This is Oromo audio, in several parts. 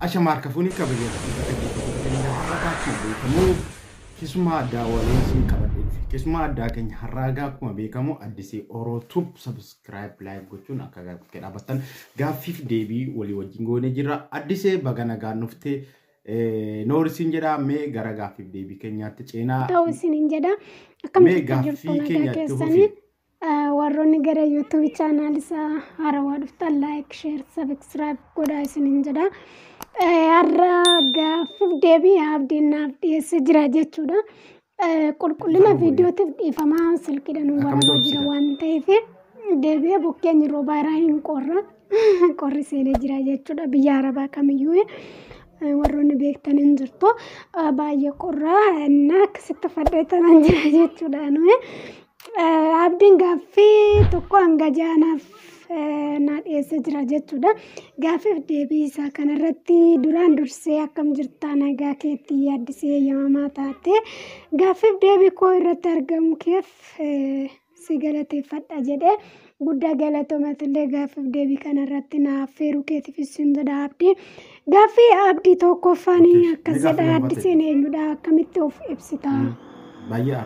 Asha marka funi kabajee beekamu kisuma addaa waliin siin qabadhe kisuma addaa keenya harraagaa akkuma beekamu addisee orootuub subscribe like gochuun akka dhaabattan gaaffiif deebii walii wajjin goone jira addisee bagana gaannuftee noorisiin jedha mee gara gaaffiif deebii keenyaatti ceenaa ta'uusin jedha akkamitti jirtu nagaa keessanii warroonni gara YouTube channel isaa haarawaa dhuftan like share subscribe godhaa isinin jedha har'a gaaffiif deebii abdiin naaf dhiyeessee jira jechuudha qulqullina viidiyootiif dhiifamaa silkiidhaan waraabaa jira waan ta'eef deebi'ee bukkeen roobaa irraa hin qorri seenee jira jechuudha biyya arabaa kamiyyuu warroonni beektan hin jirtu baay'ee qorraa akkasitti fadheetanan jira jechuudha abdiin gaaffii tokko hanga jaanaaf na dhiyeessee jira jechuudha gaaffiif deebii isaa kanarratti duraan dursee akkam jirtaa nagaa keetti yaaddisee yamamaa taate gaaffiif deebii koo irratti argamu keef si galateeffadha jedhee guddaa galatoomatillee gaaffiif deebii kanarratti naaf feeruu keetiifis hin jedha abdii gaaffii abdii tokkoffaanii akkas jedha addiseen eenyudha akkamitti of ibsita baay'ee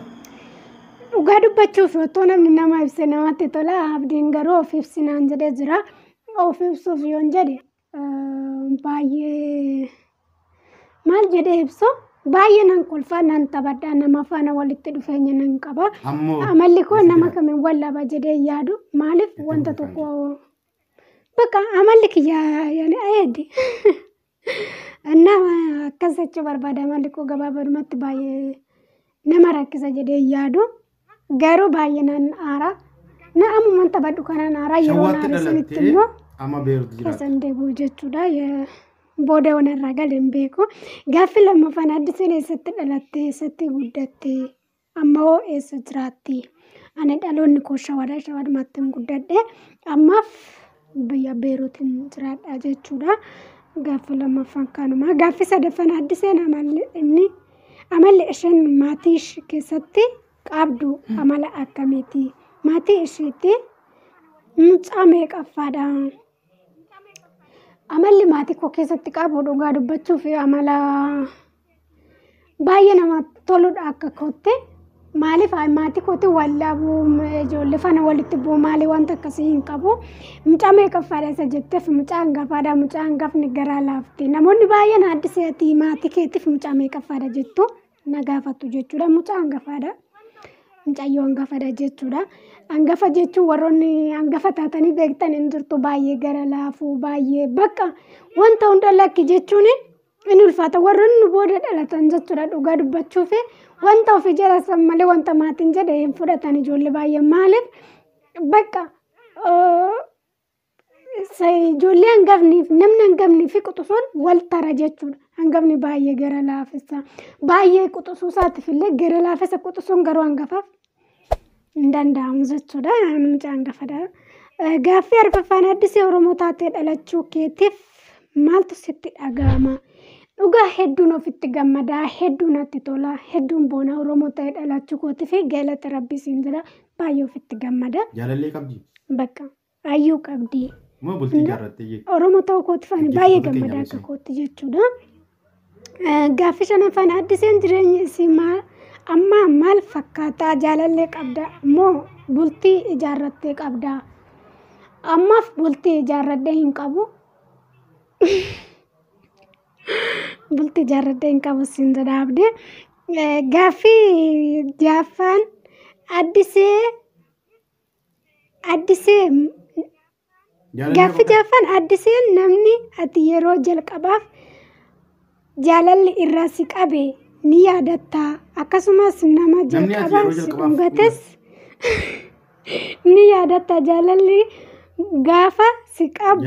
dhugaa dubbachuuf otoo namni nama ibse namatti tola abdiin garuu of ibsinaan jedhee jira of ibsuuf yoon jedhe baay'ee maal jedhee ibsu baay'ee nan kolfaa nan taphadhaa nama faana walitti dhufeenya nan qaba amalli koo nama kamiin wallaba jedhee yaadu maaliif wanta tokko bakka amalli kiyyaa yaani ayeedi nama akkas jechuu barbaada amalli koo gabaabadumatti baay'ee nama rakkisa jedhee yaadu garuu baay'inaan aaraa na ammumaan taphadhu kanaan aaraa yeroo naara sanitti immoo keessan deebi'u jechuudha booda wanarraa galeen beeku gaaffii lammaffaan addiseen eessatti dhalatte eessatti guddatte ammoo eessa jiraatti ani dhaloonni koo shawaadhumatti hin guddadhe ammaaf biyya beeruutiin jiraadha jechuudha gaaffii lammaffaan kanuma gaaffii sadaffaan addiseen amalli isheen maatii keessatti qabdu amala akkamiiti maatii isheetti mucaa meeqaffaadha amalli maatii koo keessatti qabu dhugaa dubbachuuf amala baay'ee namatti toludha akka kootti maaliif maatii kootti wallabuu ijoollee faana walitti bu'u maalii wanta akkasii hin qabu mucaa meeqaffaadha isa jetteef mucaa hangafaadha mucaa hangafni garaa laafti namoonni baay'een addiseetii maatii keetiif mucaa meeqaffaadha jettu na gaafatu jechuudha mucaa hangafaadha mucayyoo hangafaadha jechuudha hangafa jechuun warroonni hangafa taatanii beektan hin jirtu baay'ee gara laafuu baay'ee bakka wanta hunda lakki jechuun in ulfaata warroonni booda dhalatan jechuudha dhugaa dubbachuuf wanta ofii jalasan malee wanta maatiin jedhe hin fudhatan ijoollee baay'ee maaliif bakka ijoollee hangafniif namni hangafnii fi quxusuun wal tara jechuudha hangafni baay'ee gara laafessa baay'ee quxusuu isaatiif illee gara laafessa quxusuun garuu hangafaaf hin danda'amu jechuudha mucaa hangafadha gaaffii arfaffaan addisee oromoo taatee dhalachuu keetiif maaltu sitti dhaga'ama dhugaa hedduun ofitti gammadaa hedduun natti tola hedduun boona oromoo ta'ee dhalachuu kootii fi galata rabbii siin jira baay'ee ofitti gammada jaalallee qabdi bakka ayyuu qabdi moo bultii jaarrattee oromoo ta'uu kootii faana baay'ee gammada akka kootii jechuudha gaaffii shanaffaan addiseen jireenya isii amma maal fakkaataa jaalallee qabda moo bultii ijaarrattee qabda ammaaf bultii ijaarradhee hin qabu bultii ijaarradhee hin qabu siin jedha abdii gaaffii jaaffaan addisee gaaffii jaaffaan addiseen namni ati yeroo jalqabaaf jaalalli irraa si qabe ni yaadatta akkasumas nama jalqabaa si dhungates ni yaadatta jaalalli gaafa si qabu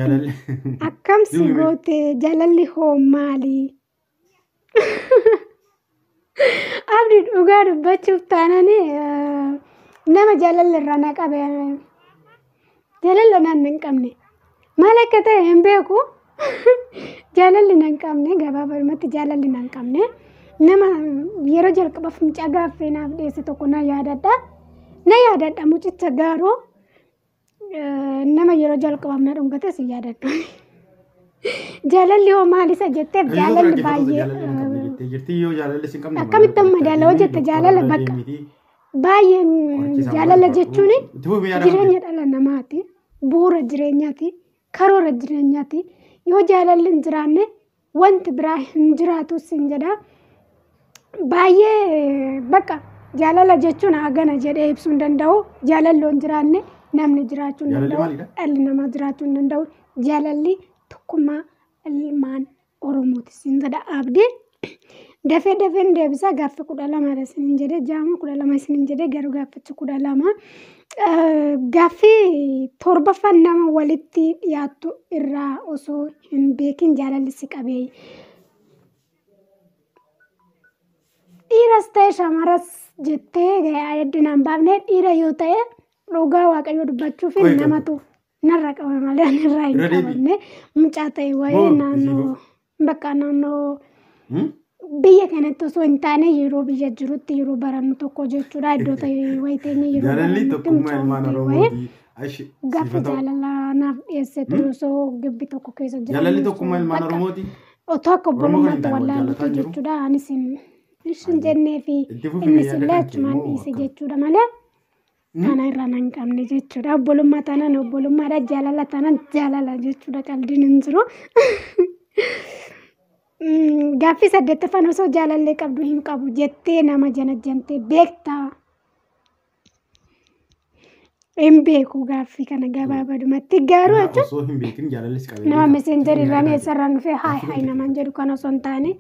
akkam si goote jaalalli hoo maali abdii dhugaa dubbachuuf taanani nama jaalalli irraa na qabe jaalala naan hin qabne maal akka ta'e hin beeku jaalalli naan qabne gabaabumatti jaalalli naan qabne nama yeroo jalqabaaf mucaa gaaffee naaf dhiyeesse tokko na yaadadha mucicha gaaroo nama yeroo jalqabaaf na dhungate si yaadadha Jaalalli hoo maal isa jettee jaalalli baay'ee akkamitti madaala hojjette jaalala bakka baay'ee jaalala jechuun jireenya dhala namaati bu'uura jireenyaati karoora jireenyaati yoo jaalalli hin jiraanne wanti biraa hin jiraatu sin jedha baay'ee bakka jaalala jechuun hagana jedhee ibsuu hin danda'u jaalalli hin jiraanne namni jiraachuu hin danda'u dhalli namaa jiraachuu hin danda'u jaalalli tokkummaa ilmaan oromooti sin jedha abdii dafee deebisa gaaffii 12 isiniin jedhee jaama 12 isiniin jedhee garuu gaaffichi 12 gaaffii torbaffaan nama walitti dhiyaattu irraa osoo hin beekin jaalalli si qabee dhiiras ta'e shamaras jettee heddinaan baafnee dhiira yoo ta'e dhugaa waaqayyoo dubbachuu fi namatu narra qaba malee anirraa hin qabanne mucaa ta'e wayii naannoo bakka naannoo biyya kanatti osoo hin taane yeroo biyya jirutti yeroo barannu tokko jechuudha iddoo ta'e wayiteenye yeroo barannutti gaafa jaalalaa naaf dhiyeessee ture osoo gibbi tokko keessa jiru jaalalli tokkummaa ilmaan oromooti otoo akka obbolummaatti wallaalutu jechuudha anis hin jennee fi innis illee achumaan dhiise jechuudha malee kana irraa nan qabne jechuudha obbolummaa taanaan obbolummaadha jaalala taanaan jaalala jechuudha qaldiin hin jiru gaaffii 8ffaan osoo jaalallee qabdu hin qabu jettee nama janajjantee beektaa hin beeku gaaffii kana gabaabadumatti garuu jechuun nama meseenjarii irraa eessarraan dhufee haay namaan jedhu kan osoo hin taane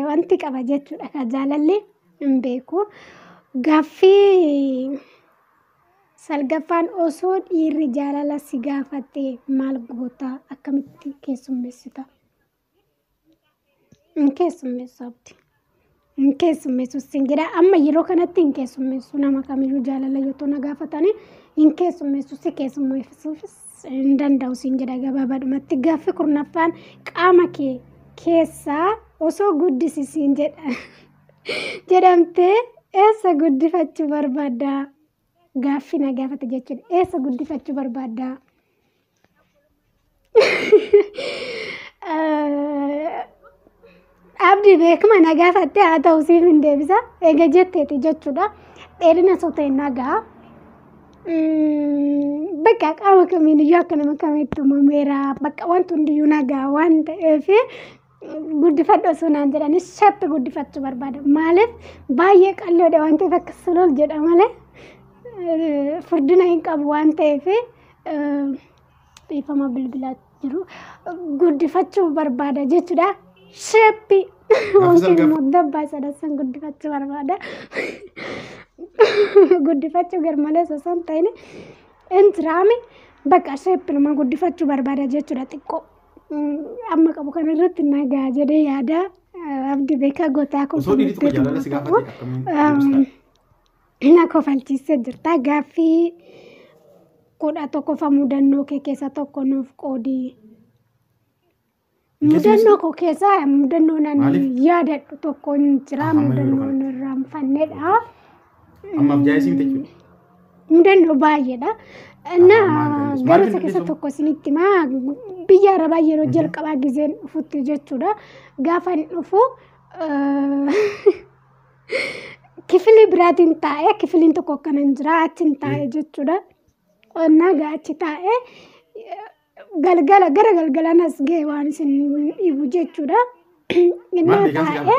wanti qaba jechuudha ka jaalallee hin beeku gaaffii 9ffaan osoo dhiirri jaalala si gaafatte maal goota akkamitti keessummeessita hin keessummeessu sin jedha amma yeroo kanatti hin keessummeessu nama kamiyyuu jaalala yoo na gaafatanii hin keessummeessu si keessummeessuufis hin danda'u sin jedha gabaabadhumatti gaaffii 10ffaan qaama kee keessaa osoo guddisisiin jedhamtee eessa guddifachuu barbaadda gaaffii na gaafate jechuudha eessa guddifachuu barbaadda abdii beekama na gaafatte haa ta'u siif hin deebisa eega jetteeti jechuudha dheerina osoo ta'e nagaa bakka qaama kamiiniyyuu akka nama kamitti uumameera bakka wanti hundiyyuu nagaa waan ta'eef guddifadhu osoo naan jedhanis shappi guddifachuu barbaada maaliif baay'ee qalloodha waan ta'eef akka sulul jedha malee furdina hin qabu waan ta'eef dhiifama bilbilaa jiru guddifachuu barbaada jechuudha shappi wanti dabbaa sadassan guddifachuu barbaada guddifachuu garmalee osoo hin ta'in intiraami bakka shappi nama guddifachuu barbaada jechuudha xiqqoo amma qabu kan irratti nagaa jedhee yaada abdii beekaa gootaa na kofalchiisee jirta gaaffii 11ffaa mudannoo kee keessa tokko nuuf qoodi mudannoo koo keessa mudannoo nan yaadadhu tokko hin jira mudannoo irraanfanneedha ammaaf jaayisii jechuudha mudannoo baay'eedha na gara isa keessa tokko isinitti himaa biyya arabaa yeroo jalqabaa gizeen dhufutti jechuudha gaafa hin dhufu kifili biraatiin taa'ee kifiliin tokko akkana hin jira achiin taa'ee jechuudha nagaa achi taa'ee galgala gara galgalaan as ga'e waan isin dhibu jechuudha inni taa'ee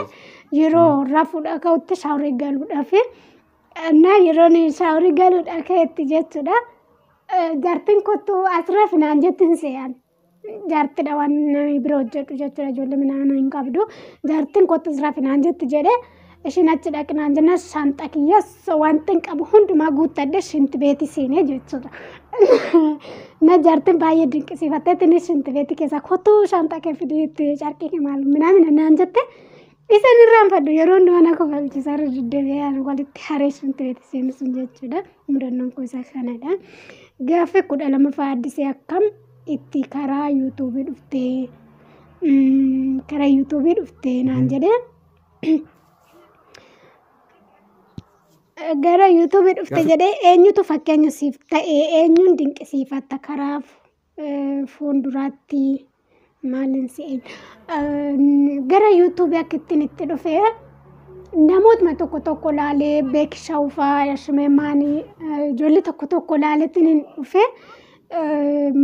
yeroo rafuudha ka'utti shaaworii galuudhaaf yeroo shaaworii galuudhaa ka'etti jechuudha jaartiin kottuu asirraa finaan jettiin se'an jaartidha waan namni bira hojjedhu jechuudha ijoollee minaan hin qabdu jaartiin kottuu asirraa finaan jetti jedhee ishiin achi dhaqnaan jenna shaanxaa kiyyaas wanti hin qabu hundumaa guuttadhe shinti beetii seenee jechuudha na jaartiin baay'ee dinqisiifattee tinis shinti beetii keessaa kottuu shaanxaa kee fideetti carqii kee maalu minaan naan jette isin irraanfadhu yeroo hundumaa na kofalchiisaa irra deddeebi'ee walitti haree shinti beetii seenu sun jechuudha mudannoon koo isa kanadha gaaffii 12ffaa addisee akkam itti karaa yuutuubii dhuftee naan jedhee gara yuutuubii dhufte jedhee eenyutu fakkeenya siif ta'e eenyuun dinqisiifatta karaaf fuulduraatti maalin si'e gara YouTube akkittiin itti dhufee namootuma tokko laalee beeksisa ufaa yashmeemaanii ijoollee tokko laaleetiin dhufee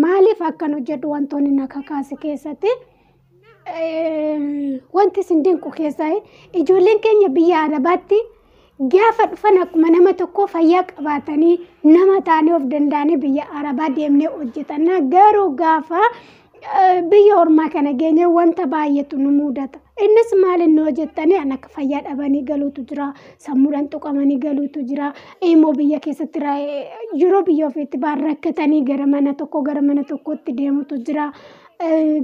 maaliif akkan hojjedhu wantoonni na kakaase keessatti wanti isin dinqu keessaa ijoolleen keenya biyya Arabaatti gaafa dhufan akkuma nama tokko fayyaa qabaatanii nama taanee of danda'anii biyya Arabaa deemnee hojjetanna garuu gaafa biyya ormaa kana geenye wanta baay'eetu nu mudata. Innis maal inni hojjettanii akka fayyaa dhabanii galuutu jira, sammuudhaan tuqamanii galuutu jira, immoo biyya keessatti yeroo biyya ofiitti rakkatanii gara mana tokkotti deemutu jira.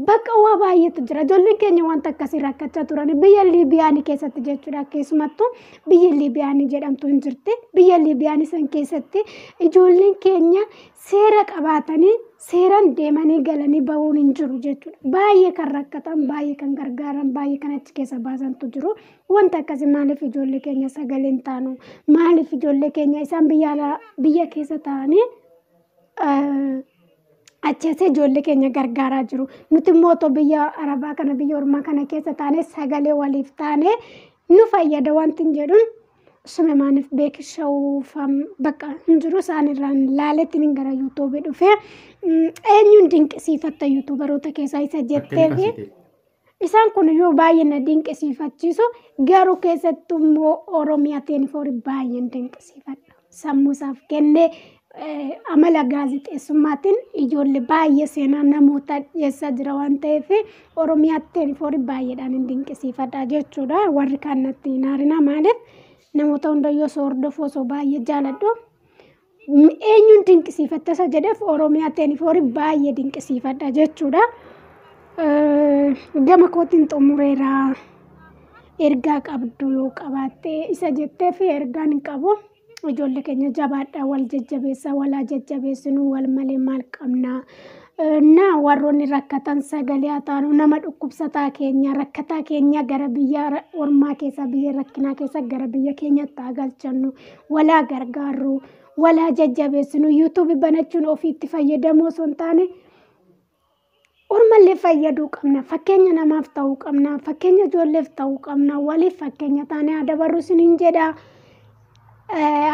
Bakka waa baay'eetu jira. Ijoolleen keenya wanta akkasii rakkachaa turan biyya Liibiyaanii keessatti jechuudha. Keessumattuu biyya Liibiyaanii jedhamtu hin jirti. Biyya Liibiyaanii san keessatti ijoolleen keenya seera qabaatanii seeraan deemanii galanii bahuun hin jiru jechuudha. Baay'ee kan rakkatan, baay'ee kan gargaaran, baay'ee kan achi keessa baasantu jiru. Wanta akkasii maaliif ijoollee keenya sagalee hin taanu? Maaliif ijoollee keenya isaan biyya keessa ta'anii achasee ijoollee keenya gargaaraa jiru. Nuti immoo biyya Arabaa kana biyya ormaa kana keessa taanee sagalee waliif taanee nu fayyada wanti hin jedhuun sume maaniif beeksisa bakka hin jiru isaanirraan laaleetiin gara YouTube dhufee eenyuun dinqisiifatta YouTuberoota keessaa isa jettee fi isaan kun iyyuu baay'ee na dinqisiifachiisu garuu keessattuu immoo Oromiyaa 24 baay'een dinqisiifadha. Sammuusaaf kennee amala gaazexeessummaatiin ijoollee baay'ee seenaa namoota dhiyeessaa jira waan ta'eef Oromiyaa 24 baay'eedhaan hin dinqisiifadha jechuudha. Warri kaan natti hin haarina maaliif namoota hundayyoo osoo hordofuu osoo baay'ee jaaladhu eenyuun dinqisiifatta isa jedheef Oromiyaa 24 baay'ee dinqisiifadha jechuudha. Gama kootiin xumureera ergaa qabdu yoo qabaatte isa jettee fi ergaan hin qabu. Ijoollee keenya jabaadhaa wal jajjabeessaa walaa jajjabeessinuu wal malee maal qabnaa na warroonni rakkatan sagalee haa taanu nama dhukkubsataa keenya rakkataa keenya gara biyya ormaa keessa biyya rakkinaa keessa gara biyya keenyatti haa galchannu walaa gargaarru walaa jajjabeessinu YouTube banachuun ofiitti fayyadamoo osoo hin taane ormallee fayyaduu qabna fakkeenya namaaf ta'uu qabna fakkeenya ijoolleef ta'uu qabna waliif fakkeenya taanee haa dabarru isiniin jedha.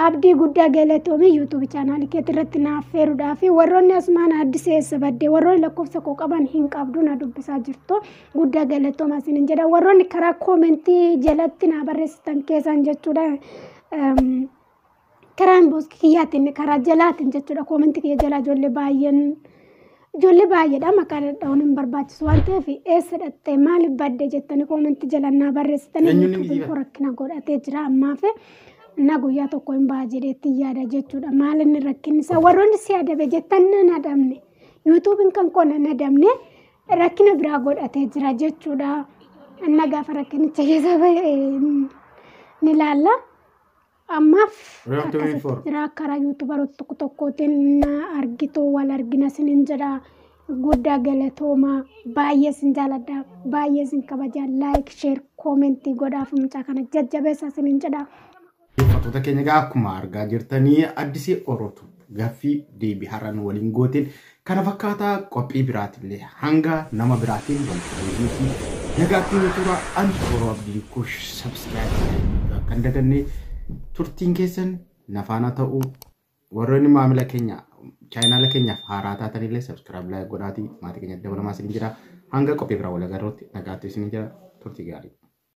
Abdii guddaa galatoomii YouTube channel keetirratti naaf feeruudhaa fi warroonni asmaan addisee eessa baddee warroonni lakkoofsa koo qaban hin qabdu na dubbisaa jirtu guddaa galatooma isiniin jedha warroonni karaa koomentii jalatti na barreessitan keessan jechuudha karaa inbox kiyyaatiin karaa jalaatiin jechuudha koomentii kiyya jalaa ijoollee baay'eedha maqaa dhadhaa'uun hin barbaachisu waan ta'eef eessa dhattee maaliif badde jettanii koomentii jala na barreessitanii rakkina godhatee jira ammaaf na guyyaa tokko hin ba'a jedheetti yaada jechuudha. Maal inni rakkinni isaa warroonni si adabe jettan na adabne YouTube'n kan koona na adabne rakkina biraa godhatee jira jechuudha. Anna gaafa rakkinicha keessa ni laalla. Ammaaf jira karaa YouTuberoota tokkotiin argitu wal argina sinin jedha guddaa galatooma baay'ee sin jaaladha baay'ee sin kabaja like share comment godhaaf mucaa kana jajjabeessa sinin jedha. Fattoota keenya akkuma argaa jirtanii addisee orootu gaaffii deebii har'aan waliin gooteen kana fakkaataa qophii biraatillee hanga nama biraatiin walqabeetii nagaatti nutura Oroo Abdii Kuush subscribe kan dagannee turtiin keessan nafaana ta'uu warroonni maamila keenya chaayinaala keenyaaf haaraa taatanillee subscribe godhaatii maatii keenya dabalamaa isin jira hanga qophii biraa wal agarruutti nagaatti isin jira turtii gaarii.